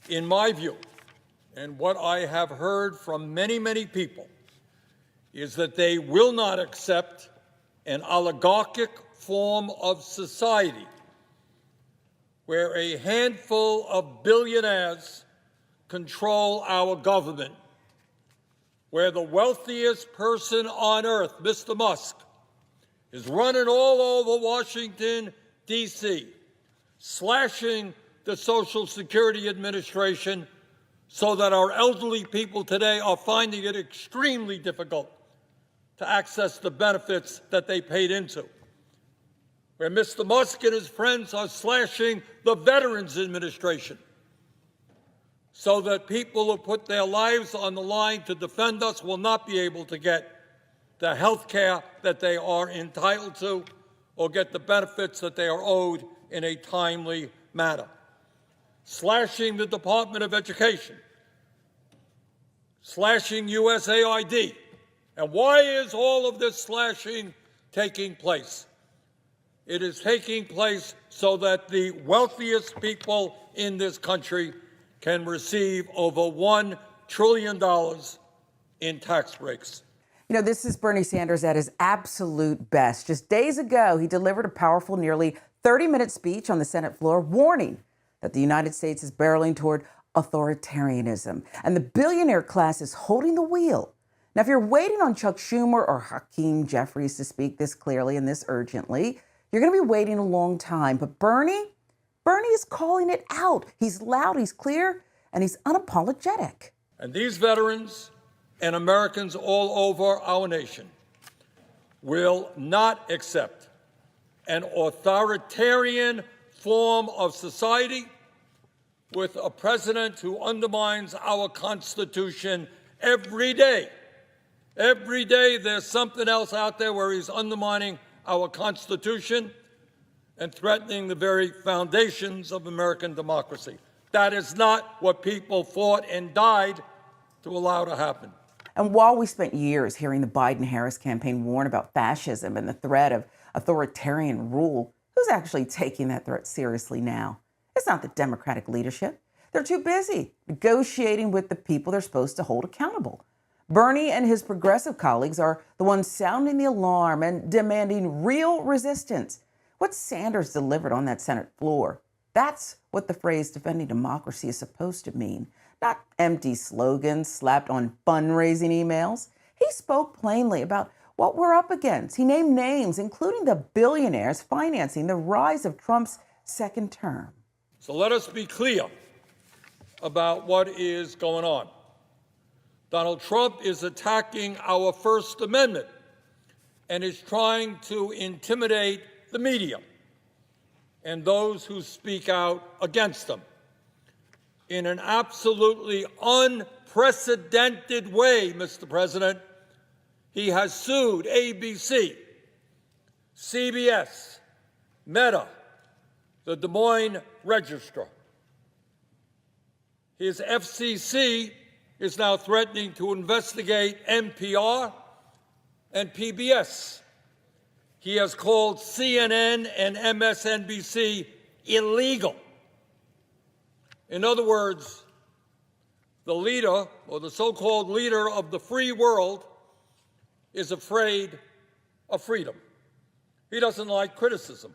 In my view, and what I have heard from many, many people, is that they will not accept an oligarchic form of society where a handful of billionaires control our government, where the wealthiest person on earth, Mr. Musk, is running all over Washington, D.C., slashing the Social Security Administration so that our elderly people today are finding it extremely difficult to access the benefits that they paid into, where Mr. Musk and his friends are slashing the Veterans Administration so that people who put their lives on the line to defend us will not be able to get the health care that they are entitled to or get the benefits that they are owed in a timely manner. Slashing the Department of Education, slashing USAID. And why is all of this slashing taking place? It is taking place so that the wealthiest people in this country can receive over $1 trillion in tax breaks. You know, this is Bernie Sanders at his absolute best. Just days ago, he delivered a powerful, nearly 30-minute speech on the Senate floor warning that the United States is barreling toward authoritarianism, and the billionaire class is holding the wheel. Now, if you're waiting on Chuck Schumer or Hakeem Jeffries to speak this clearly and this urgently, you're going to be waiting a long time. But Bernie is calling it out. He's loud, he's clear, and he's unapologetic. And these veterans and Americans all over our nation will not accept an authoritarian form of society with a president who undermines our Constitution every day. Every day there's something else out there where he's undermining our Constitution and threatening the very foundations of American democracy. That is not what people fought and died to allow to happen. And while we spent years hearing the Biden-Harris campaign warn about fascism and the threat of authoritarian rule, who's actually taking that threat seriously now? It's not the Democratic leadership. They're too busy negotiating with the people they're supposed to hold accountable. Bernie and his progressive colleagues are the ones sounding the alarm and demanding real resistance. What Sanders delivered on that Senate floor, that's what the phrase defending democracy is supposed to mean. Not empty slogans slapped on fundraising emails. He spoke plainly about what we're up against. He named names, including the billionaires financing the rise of Trump's second term. So let us be clear about what is going on. Donald Trump is attacking our First Amendment and is trying to intimidate the media and those who speak out against them in an absolutely unprecedented way, Mr. President. He has sued ABC, CBS, Meta, the Des Moines Register. His FCC is now threatening to investigate NPR and PBS. He has called CNN and MSNBC illegal. In other words, the leader, or the so-called leader of the free world, is afraid of freedom. He doesn't like criticism.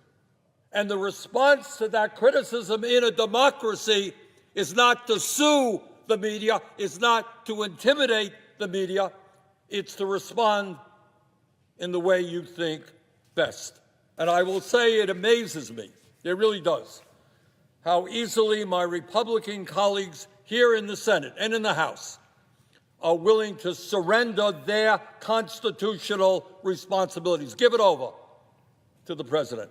And the response to that criticism in a democracy is not to sue the media, is not to intimidate the media. It's to respond in the way you think best. And I will say it amazes me, it really does, how easily my Republican colleagues here in the Senate and in the House are willing to surrender their constitutional responsibilities, give it over to the president.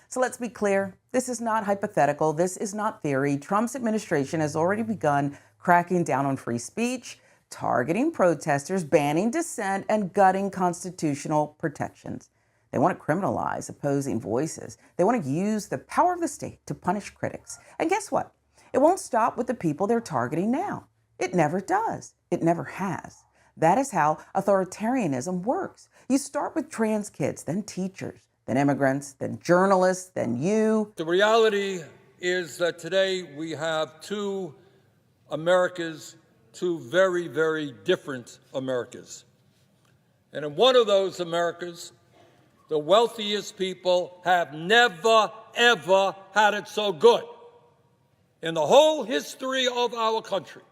So let's be clear, this is not hypothetical, this is not theory. Trump's administration has already begun cracking down on free speech, targeting protesters, banning dissent, and gutting constitutional protections. They want to criminalize opposing voices. They want to use the power of the state to punish critics. And guess what? It won't stop with the people they're targeting now. It never does. It never has. That is how authoritarianism works. You start with trans kids, then teachers, then immigrants, then journalists, then you. The reality is that today we have two Americas to very, very different Americas. And in one of those Americas, the wealthiest people have never, ever had it so good. In the whole history of our country,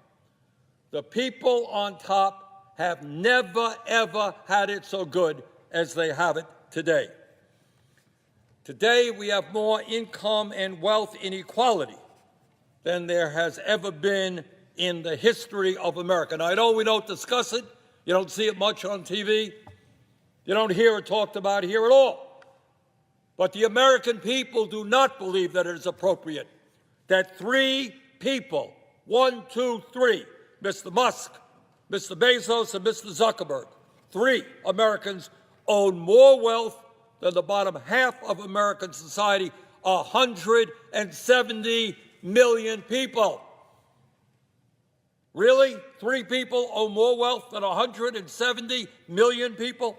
the people on top have never, ever had it so good as they have it today. Today, we have more income and wealth inequality than there has ever been in the history of America. Now, I know we don't discuss it. You don't see it much on TV. You don't hear it talked about here at all. But the American people do not believe that it is appropriate that three people, 1, 2, 3, Mr. Musk, Mr. Bezos, and Mr. Zuckerberg, three Americans own more wealth than the bottom half of American society, 170 million people. Really? Three people own more wealth than 170 million people?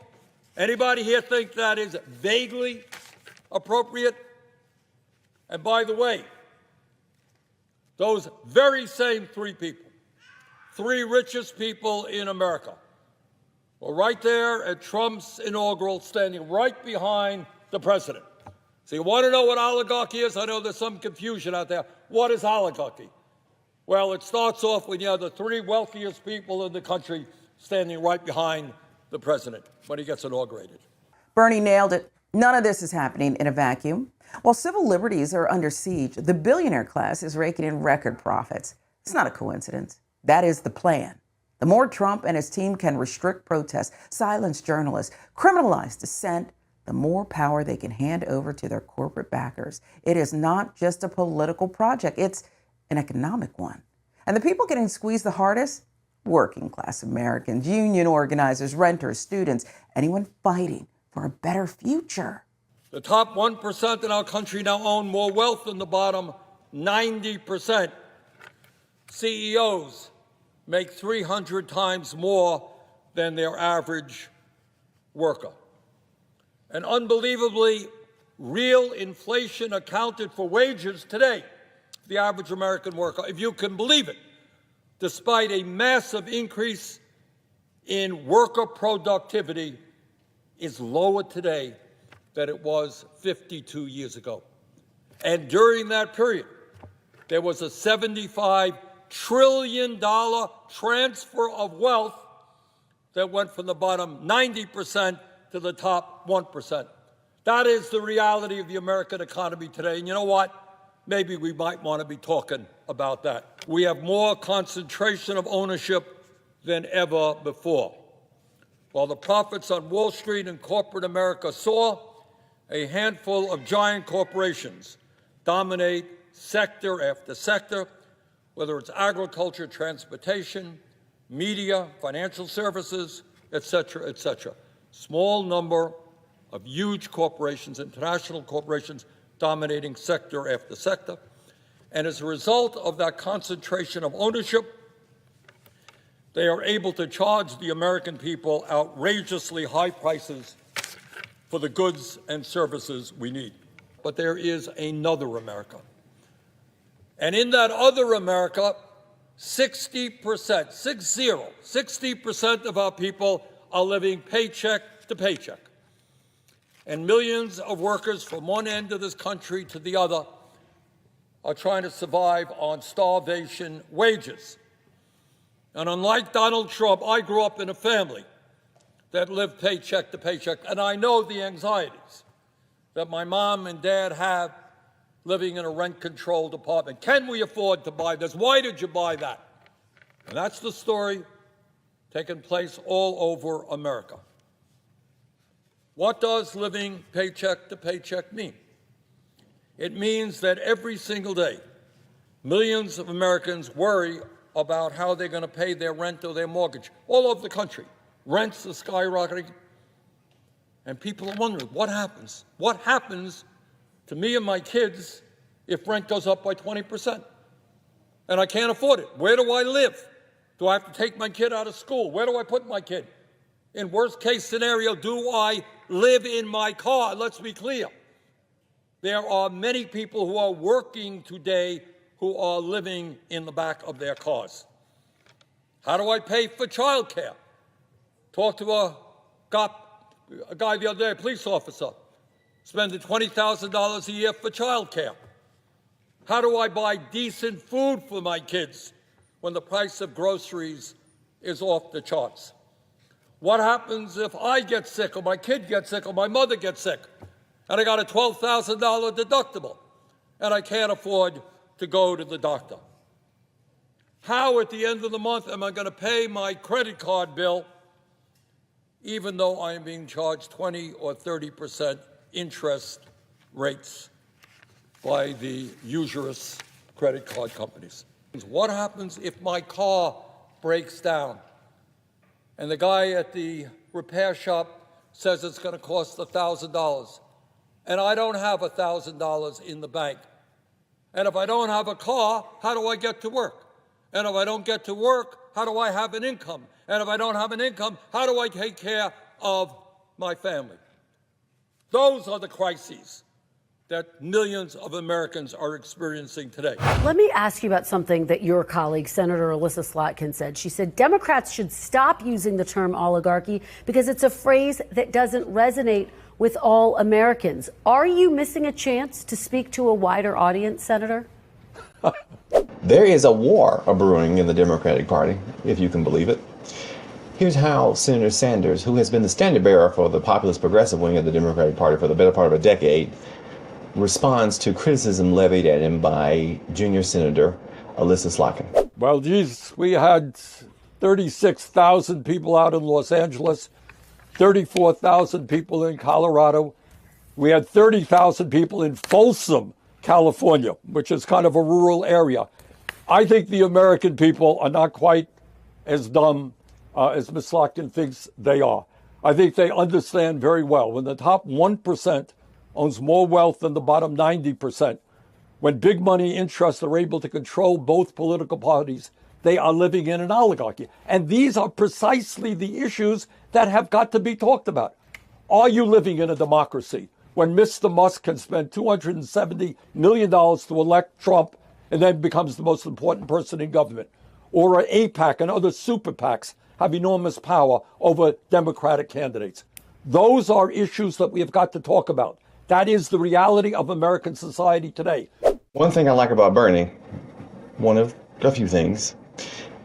Anybody here think that is vaguely appropriate? And by the way, those very same three people, three richest people in America, were right there at Trump's inaugural, standing right behind the president. So you want to know what oligarchy is? I know there's some confusion out there. What is oligarchy? Well, it starts off when you have the three wealthiest people in the country standing right behind the president when he gets inaugurated. Bernie nailed it. None of this is happening in a vacuum. While civil liberties are under siege, the billionaire class is raking in record profits. It's not a coincidence. That is the plan. The more Trump and his team can restrict protests, silence journalists, criminalize dissent, the more power they can hand over to their corporate backers. It is not just a political project, it's an economic one. And the people getting squeezed the hardest? Working class Americans, union organizers, renters, students, anyone fighting for a better future. The top 1% in our country now own more wealth than the bottom 90%. CEOs make 300 times more than their average worker. And unbelievably, real inflation accounted for wages today, the average American worker, if you can believe it, despite a massive increase in worker productivity, is lower today than it was 52 years ago. And during that period, there was a $75 trillion transfer of wealth that went from the bottom 90% to the top 1%. That is the reality of the American economy today. And you know what? Maybe we might want to be talking about that. We have more concentration of ownership than ever before. While the profits on Wall Street and corporate America soar, a handful of giant corporations dominate sector after sector, whether it's agriculture, transportation, media, financial services, et cetera, et cetera. Small number of huge corporations, international corporations, dominating sector after sector. And as a result of that concentration of ownership, they are able to charge the American people outrageously high prices for the goods and services we need. But there is another America. And in that other America, 60% of our people are living paycheck to paycheck. And millions of workers from one end of this country to the other are trying to survive on starvation wages. And unlike Donald Trump, I grew up in a family that lived paycheck to paycheck, and I know the anxieties that my mom and dad have living in a rent-controlled apartment. Can we afford to buy this? Why did you buy that? And that's the story taking place all over America. What does living paycheck to paycheck mean? It means that every single day, millions of Americans worry about how they're going to pay their rent or their mortgage all over the country. Rents are skyrocketing, and people are wondering, what happens? What happens to me and my kids if rent goes up by 20%? And I can't afford it. Where do I live? Do I have to take my kid out of school? Where do I put my kid? In worst case scenario, do I live in my car? Let's be clear. There are many people who are working today who are living in the back of their cars? How do I pay for childcare? Talked to a guy the other day, a police officer, spending $20,000 a year for childcare. How do I buy decent food for my kids when the price of groceries is off the charts? What happens if I get sick or my kid gets sick or my mother gets sick and I got a $12,000 deductible and I can't afford to go to the doctor? How at the end of the month am I going to pay my credit card bill even though I am being charged 20 or 30% interest rates by the usurious credit card companies? What happens if my car breaks down and the guy at the repair shop says it's going to cost $1,000 and I don't have $1,000 in the bank? And if I don't have a car, how do I get to work? And if I don't get to work, how do I have an income? And if I don't have an income, how do I take care of my family? Those are the crises that millions of Americans are experiencing today. Let me ask you about something that your colleague, Senator Alyssa Slotkin, said. She said Democrats should stop using the term oligarchy because it's a phrase that doesn't resonate with all Americans. Are you missing a chance to speak to a wider audience, Senator? There is a war brewing in the Democratic Party, if you can believe it. Here's how Senator Sanders, who has been the standard bearer for the populist progressive wing of the Democratic Party for the better part of a decade, responds to criticism levied at him by junior Senator Alyssa Slotkin. Well, geez, we had 36,000 people out in Los Angeles, 34,000 people in Colorado. We had 30,000 people in Folsom, California, which is kind of a rural area. I think the American people are not quite as dumb as Ms. Slotkin thinks they are. I think they understand very well when the top 1% owns more wealth than the bottom 90%. When big money interests are able to control both political parties, they are living in an oligarchy. And these are precisely the issues that have got to be talked about. Are you living in a democracy when Mr. Musk can spend $270 million to elect Trump and then becomes the most important person in government? Or AIPAC and other super PACs have enormous power over Democratic candidates? Those are issues that we have got to talk about. That is the reality of American society today. One thing I like about Bernie, one of a few things,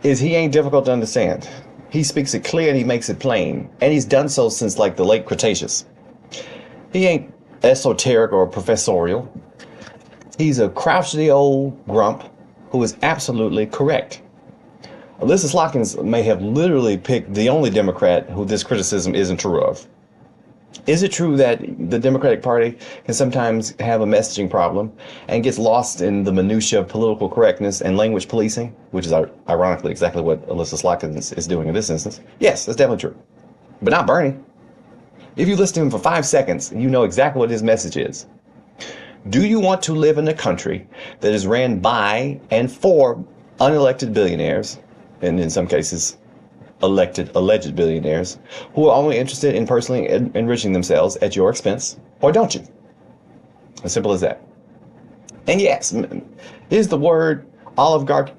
is he ain't difficult to understand. He speaks it clear and he makes it plain. And he's done so since like the late Cretaceous. He ain't esoteric or professorial. He's a crotchety old grump who is absolutely correct. Alyssa Slotkin may have literally picked the only Democrat who this criticism isn't true of. Is it true that the Democratic Party can sometimes have a messaging problem and gets lost in the minutia of political correctness and language policing, which is ironically exactly what Alyssa Slotkin is doing in this instance? Yes, that's definitely true. But not Bernie. If you listen to him for 5 seconds, you know exactly what his message is. Do you want to live in a country that is ran by and for unelected billionaires, and in some cases elected alleged billionaires, who are only interested in personally enriching themselves at your expense, or don't you? As simple as that. And yes, is the word oligarchy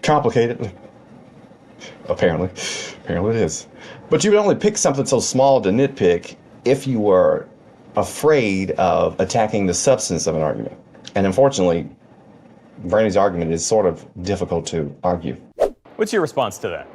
complicated? Apparently it is. But you would only pick something so small to nitpick if you were afraid of attacking the substance of an argument. And unfortunately, Bernie's argument is sort of difficult to argue. What's your response to that?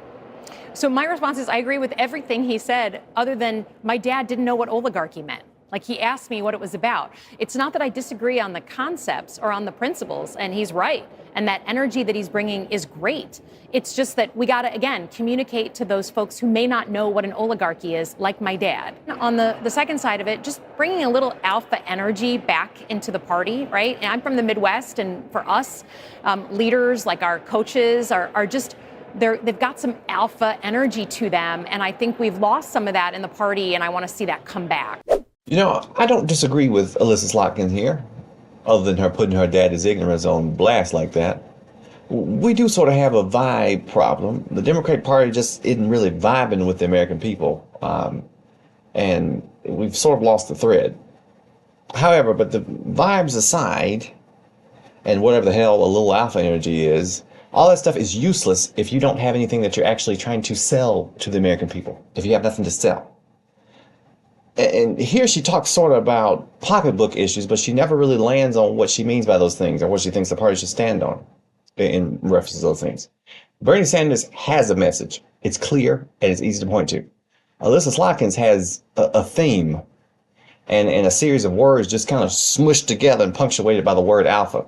So my response is I agree with everything he said, other than my dad didn't know what oligarchy meant. Like, he asked me what it was about. It's not that I disagree on the concepts or on the principles, and he's right. And that energy that he's bringing is great. It's just that we got to, again, communicate to those folks who may not know what an oligarchy is, like my dad. On the second side of it, just bringing a little alpha energy back into the party, right? And I'm from the Midwest, and for us, leaders like our coaches are just, they've got some alpha energy to them. And I think we've lost some of that in the party, and I want to see that come back. You know, I don't disagree with Alyssa Slotkin here, other than her putting her dad's ignorance on blast like that. We do sort of have a vibe problem. The Democratic Party just isn't really vibing with the American people. And we've sort of lost the thread. However, but the vibes aside, and whatever the hell a little alpha energy is, all that stuff is useless if you don't have anything that you're actually trying to sell to the American people, if you have nothing to sell. And here she talks sort of about pocketbook issues, but she never really lands on what she means by those things or what she thinks the party should stand on in reference to those things. Bernie Sanders has a message. It's clear and it's easy to point to. Alyssa Slotkins has a theme and a series of words just kind of smushed together and punctuated by the word alpha.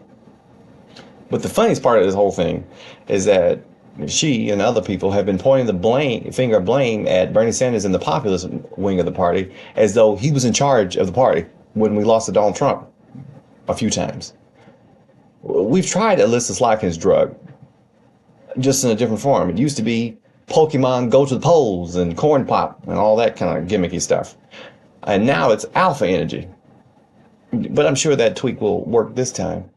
But the funniest part of this whole thing is that she and other people have been pointing the finger of blame at Bernie Sanders and the populist wing of the party as though he was in charge of the party when we lost to Donald Trump a few times. We've tried Alyssa Slotkins' drug, just in a different form. It used to be Pokemon go to the polls and corn pop and all that kind of gimmicky stuff. And now it's alpha energy. But I'm sure that tweak will work this time.